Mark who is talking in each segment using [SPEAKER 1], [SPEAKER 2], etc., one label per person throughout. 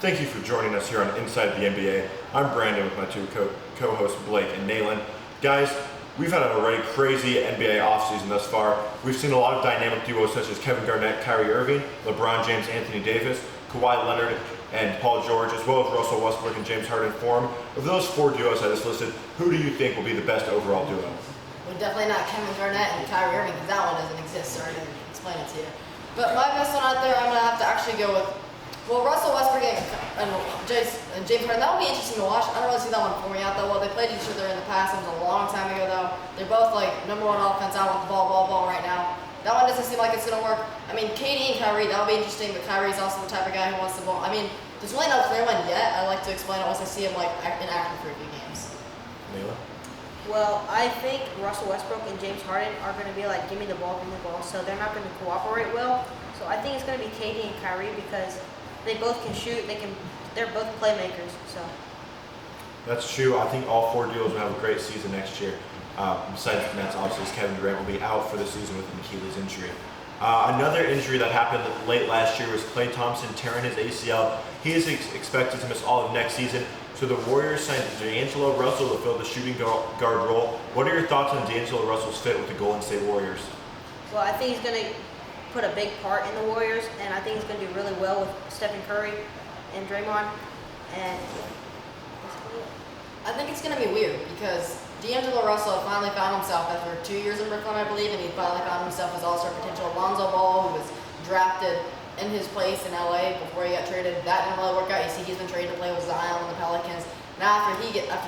[SPEAKER 1] Thank you for joining us here on Inside the NBA. I'm Brandon with my two co-hosts Blake and Nayland. Guys, we've had an already crazy NBA offseason thus far. We've seen a lot of dynamic duos such as Kevin Garnett, Kyrie Irving, LeBron James, Anthony Davis, Kawhi Leonard, and Paul George, as well as Russell Westbrook and James Harden form. Of those four duos I just listed, who do you think will be the best overall duo?
[SPEAKER 2] Well, definitely not Kevin Garnett and Kyrie Irving, because that one doesn't exist, so I didn't explain it to you. But my best one out there, I'm going to have to actually go with, Russell Westbrook and James Harden. That will be interesting to watch. I don't really see that one forming out that well. They played each other in the past. It was a long time ago, though. They're both, number one offense out with the ball right now. That one doesn't seem like it's going to work. I mean, KD and Kyrie, that'll be interesting, but Kyrie's also the type of guy who wants the ball. I mean, there's really no clear one yet. I like to explain it once I see him, in action for a few games.
[SPEAKER 1] Mila?
[SPEAKER 3] Well, I think Russell Westbrook and James Harden are going to be give me the ball, so they're not going to cooperate well. So I think it's going to be KD and Kyrie because they both can shoot. They're both playmakers. So
[SPEAKER 1] That's true. I think all four duos will have a great season next year. Besides the Nets, obviously, Kevin Durant will be out for the season with an Achilles injury. Another injury that happened late last year was Klay Thompson tearing his ACL. He is expected to miss all of next season. So the Warriors signed D'Angelo Russell to fill the shooting guard role. What are your thoughts on D'Angelo Russell's fit with the Golden State Warriors?
[SPEAKER 3] Well, I think he's going to put a big part in the Warriors, and I think he's going to do really well with Stephen Curry and Draymond. And
[SPEAKER 2] I think it's going to be weird because D'Angelo Russell finally found himself after 2 years in Brooklyn, I believe, and he finally found himself his all-star potential. Lonzo Ball, who was drafted in his place in LA before he got traded, that didn't really work out. You see, he's been traded to play with Zion and the Pelicans. Now after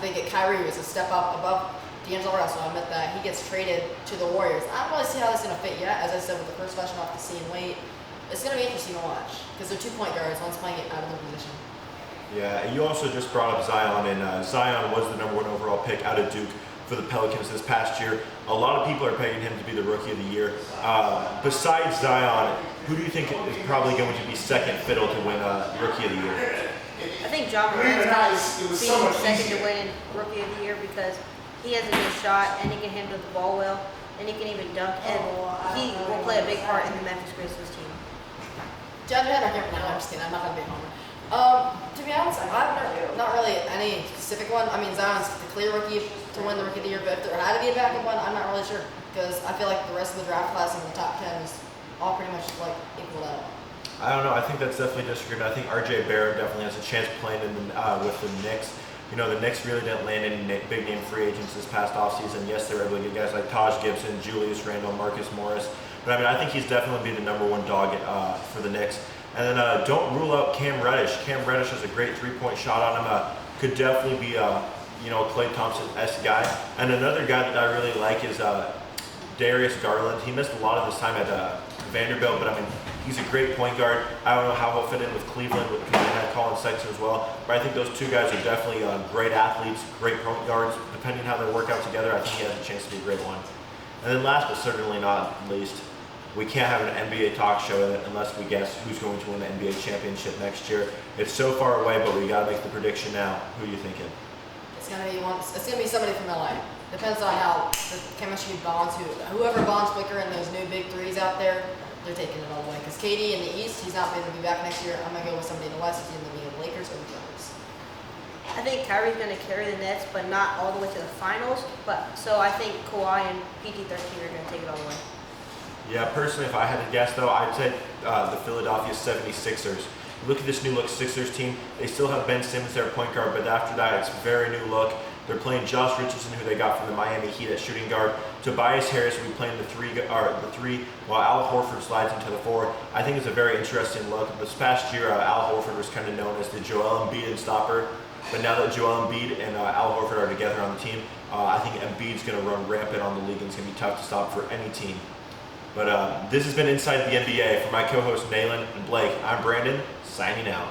[SPEAKER 2] they get Kyrie, who is a step up above D'Angelo Russell, I admit that, he gets traded to the Warriors. I don't really see how this is going to fit yet. As I said, with the first question off the scene late, it's going to be interesting to watch because they're 2 point guards, one's playing it out of their position.
[SPEAKER 1] Yeah, and you also just brought up Zion, and Zion was the number one overall pick out of Duke for the Pelicans this past year. A lot of people are pegging him to be the Rookie of the Year. Besides Zion, who do you think is probably going to be second fiddle to win Rookie of the Year?
[SPEAKER 3] I think John Morant's going to be second to win Rookie of the Year because he has a good shot and he can handle the ball well and he can even dunk, and he will play a big part in the Memphis Grizzlies team.
[SPEAKER 2] Judge Henry, I'm just kidding. I'm not going to be a homer. To be honest, I've not really any specific one. I mean, Zion's the clear rookie to win the Rookie of the Year, but if there had to be a backup one, I'm not really sure because I feel like the rest of the draft class in the top 10 is all pretty much equal out.
[SPEAKER 1] I don't know. I think that's definitely disagreement. I think RJ Barrett definitely has a chance playing with the Knicks. You know, the Knicks really didn't land any big name free agents this past offseason. Yes, they were able to get guys like Taj Gibson, Julius Randle, Marcus Morris. But I mean, I think he's definitely be the number one dog for the Knicks. And then don't rule out Cam Reddish. Cam Reddish has a great three-point shot on him. Could definitely be a Klay Thompson-esque guy. And another guy that I really like is Darius Garland. He missed a lot of his time at Vanderbilt, but I mean, he's a great point guard. I don't know how he'll fit in with Cleveland because they had Colin Sexton as well. But I think those two guys are definitely great athletes, great point guards. Depending how they work out together, I think he has a chance to be a great one. And then last but certainly not least, we can't have an NBA talk show unless we guess who's going to win the NBA championship next year. It's so far away, but we got to make the prediction now. Who are you thinking?
[SPEAKER 2] It's gonna be somebody from LA. Depends on how the chemistry bonds. Whoever bonds quicker in those new big threes out there, they're taking it all the way. Because KD in the East, he's not going to be back next year. I'm gonna go with somebody in the West. It's either the Lakers or the Clippers.
[SPEAKER 3] I think Kyrie's going to carry the Nets, but not all the way to the finals. So I think Kawhi and PG-13 are going to take it all the way.
[SPEAKER 1] Yeah, personally, if I had to guess, though, I'd say the Philadelphia 76ers. Look at this new look Sixers team. They still have Ben Simmons, their point guard, but after that, it's a very new look. They're playing Josh Richardson, who they got from the Miami Heat at shooting guard. Tobias Harris will be playing the three, while Al Horford slides into the four. I think it's a very interesting look. This past year, Al Horford was kind of known as the Joel Embiid stopper. But now that Joel Embiid and Al Horford are together on the team, I think Embiid's going to run rampant on the league, and it's going to be tough to stop for any team. But this has been Inside the NBA. For my co-hosts Nayland and Blake, I'm Brandon, signing out.